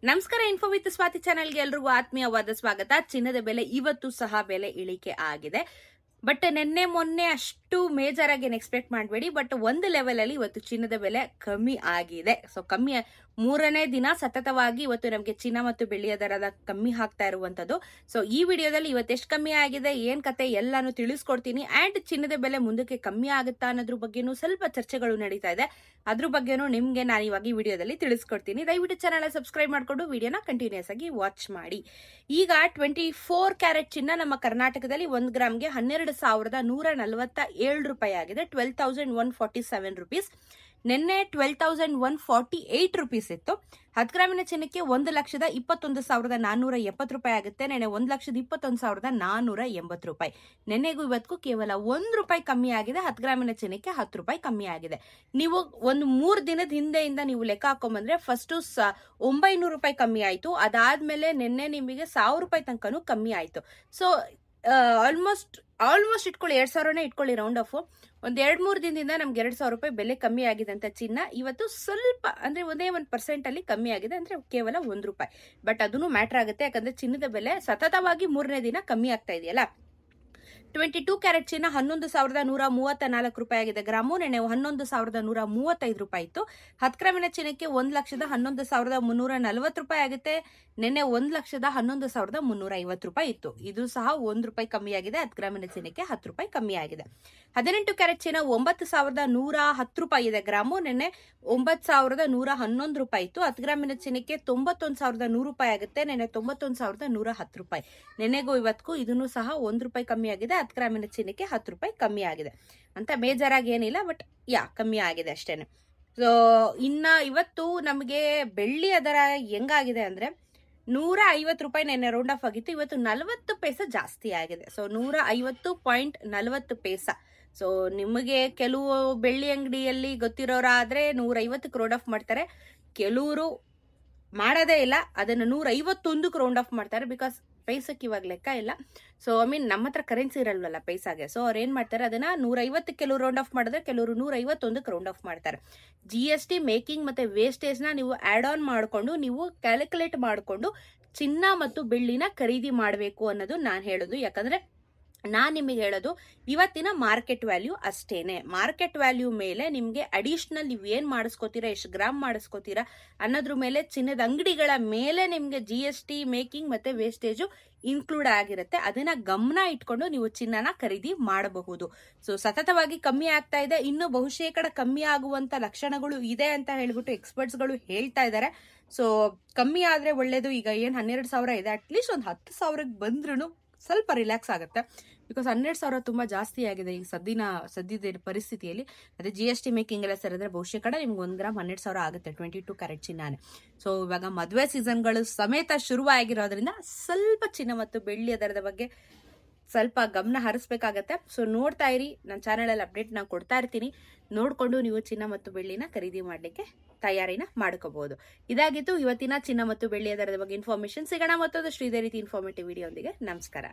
ನಮಸ್ಕಾರ. Info with Swati ಚಾನೆಲ್ಗೆ ಎಲ್ರಿಗೂ ಆತ್ಮೀಯವಾದ ಸ್ವಾಗತ. ಚಿನ್ನದ ಬೆಲೆ ಇವತ್ತು ಸಹ ಬೆಲೆ ಇಳಿಕೆ ಆಗಿದೆ. ಬಟ್ ನಿನ್ನೆ ಮೊನ್ನೆ ಅಷ್ಟು ಮೇಜರ್ ಆಗಿ ಎಕ್ಸ್ಪೆಕ್ಟ್ ಮಾಡಬೇಡಿ. ಬಟ್ ಒಂದು ಲೆವೆಲ್ ಅಲ್ಲಿ ಇವತ್ತು ಚಿನ್ನದ ಬೆಲೆ ಕಮ್ಮಿ ಆಗಿದೆ. ಸೊ ಕಮ್ಮಿ ಮೂರನೇ ದಿನ ಸತತವಾಗಿ ಇವತ್ತು ನಮಗೆ ಚಿನ್ನ ಮತ್ತು ಬೆಳ್ಳಿಯ ದರದ ಕಮ್ಮಿ ಆಗ್ತಾ ಇರುವಂತದ್ದು. ಸೊ ಈ ವಿಡಿಯೋದಲ್ಲಿ ಇವತ್ತು ಎಷ್ಟು ಕಮ್ಮಿ ಆಗಿದೆ, ಏನ್ ಕತೆ ಎಲ್ಲಾನು ತಿಳಿಸ್ಕೊಡ್ತೀನಿ. ಅಂಡ್ ಚಿನ್ನದ ಬೆಲೆ ಮುಂದಕ್ಕೆ ಕಮ್ಮಿ ಆಗುತ್ತಾ ಅನ್ನೋದ್ರ ಬಗ್ಗೆನೂ ಸ್ವಲ್ಪ ಚರ್ಚೆಗಳು ನಡೀತಾ ಇದೆ. ಅದ್ರ ಬಗ್ಗೆನೂ ನಿಮ್ಗೆ ನಾನು ಇವಾಗ ಈ ವಿಡಿಯೋದಲ್ಲಿ ತಿಳಿಸ್ಕೊಡ್ತೀನಿ. ದಯವಿಟ್ಟು ಚಾನಲ್ ಸಬ್ಸ್ಕ್ರೈಬ್ ಮಾಡ್ಕೊಂಡು ವಿಡಿಯೋನ ಕಂಟಿನ್ಯೂಸ್ ಆಗಿ ವಾಚ್ ಮಾಡಿ. ಈಗ 24 ಕ್ಯಾರೆಟ್ ಚಿನ್ನ ನಮ್ಮ ಕರ್ನಾಟಕದಲ್ಲಿ 1 ಗ್ರಾಮ್ಗೆ 12,147 ರೂಪಾಯಿ ಆಗಿದೆ. 12,147 ರುಪೀಸ್. ನಿನ್ನೆ 12,148 ರುಪೀಸ್ ಇತ್ತು. 10 ಗ್ರಾಮಿನ ಚಿನ್ನಕ್ಕೆ 1,21,470 ರೂಪಾಯಿ ಆಗುತ್ತೆ. ನೆನ್ನೆ 1,21,480 ರೂಪಾಯಿ. ನೆನ್ನೆಗೂ ಇವತ್ತಿಗೂ ಕೇವಲ 1 ರೂಪಾಯಿ ಕಮ್ಮಿ ಆಗಿದೆ. 10 ಗ್ರಾಮಿನ ಚಿನ್ನಕ್ಕೆ 10 ರೂಪಾಯಿ ಕಮ್ಮಿ ಆಗಿದೆ. ನೀವು ಒಂದು 3 ದಿನದ ಹಿಂದೆಯಿಂದ ನೀವು ಲೆಕ್ಕ ಹಾಕೊಂಡ್ಬಂದ್ರೆ ಫಸ್ಟ್ 900 ರೂಪಾಯಿ ಕಮ್ಮಿ ಆಯ್ತು. ಅದಾದ್ಮೇಲೆ ನಿನ್ನೆ ನಿಮಗೆ 1,000 ರೂಪಾಯಿ ತನಕನೂ ಕಮ್ಮಿ ಆಯ್ತು. ಸೊ ಆಲ್ಮೋಸ್ಟ್ ಇಟ್ಕೊಳ್ಳಿ 2,000ನೇ ಇಟ್ಕೊಳ್ಳಿ ರೌಂಡ್ ಆಫ್. ಒಂದ್ 2-3 ದಿನದಿಂದ ನಮ್ಗೆ 2,000 ರೂಪಾಯಿ ಬೆಲೆ ಕಮ್ಮಿ ಆಗಿದೆ ಅಂತ ಚಿನ್ನ ಇವತ್ತು ಸ್ವಲ್ಪ ಅಂದ್ರೆ 1% ಅಲ್ಲಿ ಕಮ್ಮಿ ಆಗಿದೆ, ಅಂದ್ರೆ ಕೇವಲ 1 ರೂಪಾಯಿ. ಬಟ್ ಅದನ್ನು ಮ್ಯಾಟರ್ ಆಗುತ್ತೆ, ಯಾಕಂದ್ರೆ ಚಿನ್ನದ ಬೆಲೆ ಸತತವಾಗಿ 3ನೇ ದಿನ ಕಮ್ಮಿ ಆಗ್ತಾ ಇದೆಯಲ್ಲ. 22 ಕ್ಯಾರೆಟ್ ಚಿನ್ನ 11,134 ರೂಪಾಯಿ ಆಗಿದೆ ಗ್ರಾಮು. ನೆನೆ 11,135 ರೂಪಾಯಿ ಇತ್ತು. 10 ಗ್ರಾಮಿನ ಚಿನ್ನಕ್ಕೆ 1,11,340 ರೂಪಾಯಿ ಆಗುತ್ತೆ. ನಿನ್ನೆ 1,11,350 ರೂಪಾಯಿ ಇತ್ತು. ಇದು ಸಹ 1 ರೂಪಾಯಿ ಕಮ್ಮಿ ಆಗಿದೆ. 10 ಗ್ರಾಮಿನ ಚಿನ್ನಕ್ಕೆ 10 ರೂಪಾಯಿ ಕಮ್ಮಿ ಆಗಿದೆ. 18 ಕ್ಯಾರೆಟ್ ಚಿನ್ನ 9,110 ರೂಪಾಯಿ ಇದೆ ಗ್ರಾಮು. ನಿನ್ನೆ 9,111 ರೂಪಾಯಿ ಇತ್ತು. 10 ಗ್ರಾಮಿನ ಚಿನ್ನಕ್ಕೆ 91,100 ರೂಪಾಯಿ ಆಗುತ್ತೆ. ನಿನ್ನೆ 91,110 ರೂಪಾಯಿ. ನಿನ್ನೆಗೂ ಇವತ್ತಿಗೂ ಇದನ್ನು ಸಹ 1 ರೂಪಾಯಿ ಕಮ್ಮಿ ಆಗಿದೆ. 10 ಗ್ರಾಮಿನ ಚಿನ್ನಕ್ಕೆ 10 ರೂಪಾಯಿ ಕಮ್ಮಿ ಆಗಿದೆ. ಅಂತ ಬೇಜಾರ್ ಆಗಿ ಏನಿಲ್ಲ, ಬಟ್ ಕಮ್ಮಿ ಆಗಿದೆ ಅಷ್ಟೇನೆ. ಸೊ ಇನ್ನ ಇವತ್ತು ನಮಗೆ ಬೆಳ್ಳಿಯ ದರ ಹೆಂಗಾಗಿದೆ ಅಂದ್ರೆ 150 ರೂಪಾಯಿ ನೆನ್ನೆ ರೌಂಡ್ ಆಫ್ ಆಗಿತ್ತು. ಇವತ್ತು 40 ಪೈಸಾ ಜಾಸ್ತಿ ಆಗಿದೆ. ಸೊ 150.40 ಪೈಸಾ. ಸೊ ನಿಮಗೆ ಕೆಲವು ಬೆಳ್ಳಿ ಅಂಗಡಿಯಲ್ಲಿ ಗೊತ್ತಿರೋರಾದ್ರೆ 150ಕ್ಕೆ ರೌಂಡ್ ಆಫ್ ಮಾಡ್ತಾರೆ. ಕೆಲವರು ಮಾಡೋದೇ ಇಲ್ಲ, ಅದನ್ನ 151ಕ್ಕೆ ರೌಂಡ್ ಆಫ್ ಮಾಡ್ತಾರೆ. ಬಿಕಾಸ್ ಪೈಸಕ್ಕೆ ಇವಾಗ ಲೆಕ್ಕ ಇಲ್ಲ. ಸೊ ನಮ್ಮ ಹತ್ರ ಕರೆನ್ಸಿ ಇರಲ್ವಲ್ಲ ಪೈಸಾಗೆ. ಸೊ ಅವ್ರು ಏನ್ ಮಾಡ್ತಾರೆ, ಅದನ್ನ 150 ಕೆಲವರು ರೌಂಡ್ ಆಫ್ ಮಾಡಿದ್ರೆ ಕೆಲವರು 151ಕ್ಕೆ ರೌಂಡ್ ಆಫ್ ಮಾಡ್ತಾರೆ. GST ಮೇಕಿಂಗ್ ಮತ್ತೆ ವೇಸ್ಟೇಜ್ ನ ನೀವು ಆಡ್ ಆನ್ ಮಾಡ್ಕೊಂಡು ನೀವು ಕ್ಯಾಲ್ಕುಲೇಟ್ ಮಾಡ್ಕೊಂಡು ಚಿನ್ನ ಮತ್ತು ಬೆಳ್ಳಿನ ಖರೀದಿ ಮಾಡಬೇಕು ಅನ್ನೋದು ನಾನು ಹೇಳೋದು. ಯಾಕಂದ್ರೆ ನಾನ್ ನಿಮಗೆ ಹೇಳೋದು ಇವತ್ತಿನ ಮಾರ್ಕೆಟ್ ವ್ಯಾಲ್ಯೂ ಅಷ್ಟೇನೆ. ಮಾರ್ಕೆಟ್ ವ್ಯಾಲ್ಯೂ ಮೇಲೆ ನಿಮ್ಗೆ ಅಡಿಷನಲ್ ನೀವು ಏನ್ ಮಾಡಿಸ್ಕೋತೀರಾ, ಎಷ್ಟು ಗ್ರಾಮ್ ಮಾಡಿಸ್ಕೋತೀರಾ ಅನ್ನೋದ್ರ ಮೇಲೆ, ಚಿನ್ನದ ಅಂಗಡಿಗಳ ಮೇಲೆ ನಿಮ್ಗೆ GST ಮೇಕಿಂಗ್ ಮತ್ತೆ ವೇಸ್ಟೇಜು ಇನ್ಕ್ಲೂಡ್ ಆಗಿರುತ್ತೆ. ಅದನ್ನ ಗಮನ ಇಟ್ಕೊಂಡು ನೀವು ಚಿನ್ನನ ಖರೀದಿ ಮಾಡಬಹುದು. ಸೊ ಸತತವಾಗಿ ಕಮ್ಮಿ ಆಗ್ತಾ ಇದೆ. ಇನ್ನು ಬಹುಶೇಕಡ ಕಮ್ಮಿ ಆಗುವಂತ ಲಕ್ಷಣಗಳು ಇದೆ ಅಂತ ಹೇಳ್ಬಿಟ್ಟು ಎಕ್ಸ್ಪರ್ಟ್ಸ್ ಗಳು ಹೇಳ್ತಾ ಇದ್ದಾರೆ. ಸೊ ಕಮ್ಮಿ ಆದ್ರೆ ಒಳ್ಳೇದು. ಈಗ ಏನ್ 12,000 ಇದೆ, ಅಟ್ಲೀಸ್ಟ್ ಒಂದು 10,000ಕ್ಕೆ ಬಂದ್ರೂ ಸ್ವಲ್ಪ ರಿಲ್ಯಾಕ್ಸ್ ಆಗುತ್ತೆ. ಬಿಕಾಸ್ 12,000 ತುಂಬಾ ಜಾಸ್ತಿ ಆಗಿದೆ ಈಗ ಸದ್ಯದ ಪರಿಸ್ಥಿತಿಯಲ್ಲಿ. ಅದೇ GST ಮೇಕಿಂಗ್ ಎಲ್ಲ ಸೇರಿದ್ರೆ ಬಹುಶೇಕಡ ನಿಮ್ಗೆ 1 ಗ್ರಾಮ್ 12,000 ಆಗುತ್ತೆ. 22 ಕ್ಯಾರೆಟ್ ಚಿನ್ನಾನೆ. ಸೊ ಇವಾಗ ಮದುವೆ ಸೀಸನ್ಗಳು ಸಮೇತ ಶುರುವಾಗಿರೋದ್ರಿಂದ ಸ್ವಲ್ಪ ಚಿನ್ನ ಮತ್ತು ಬೆಳ್ಳಿಯ ದರದ ಬಗ್ಗೆ ಸ್ವಲ್ಪ ಗಮನ ಹರಿಸ್ಬೇಕಾಗತ್ತೆ. ಸೊ ನೋಡ್ತಾ ಇರಿ, ನನ್ನ ಚಾನೆಲ್ ಅಲ್ಲಿ ಅಪ್ಡೇಟ್ ನಾನು ಕೊಡ್ತಾ ಇರ್ತೀನಿ. ನೋಡ್ಕೊಂಡು ನೀವು ಚಿನ್ನ ಮತ್ತು ಬೆಳ್ಳಿನ ಖರೀದಿ ಮಾಡ್ಲಿಕ್ಕೆ ತಯಾರಿನ ಮಾಡ್ಕೋಬಹುದು. ಇದಾಗಿತ್ತು ಇವತ್ತಿನ ಚಿನ್ನ ಮತ್ತು ಬೆಳ್ಳಿಯ ದರದ ಬಗ್ಗೆ ಇನ್ಫಾರ್ಮೇಶನ್. ಸಿಗೋಣ ಮತ್ತೊಂದಷ್ಟು ಇದೇ ರೀತಿ ಇನ್ಫಾರ್ಮೇಟಿವ್ ವಿಡಿಯೋ ಒಂದಿಗೆ. ನಮಸ್ಕಾರ.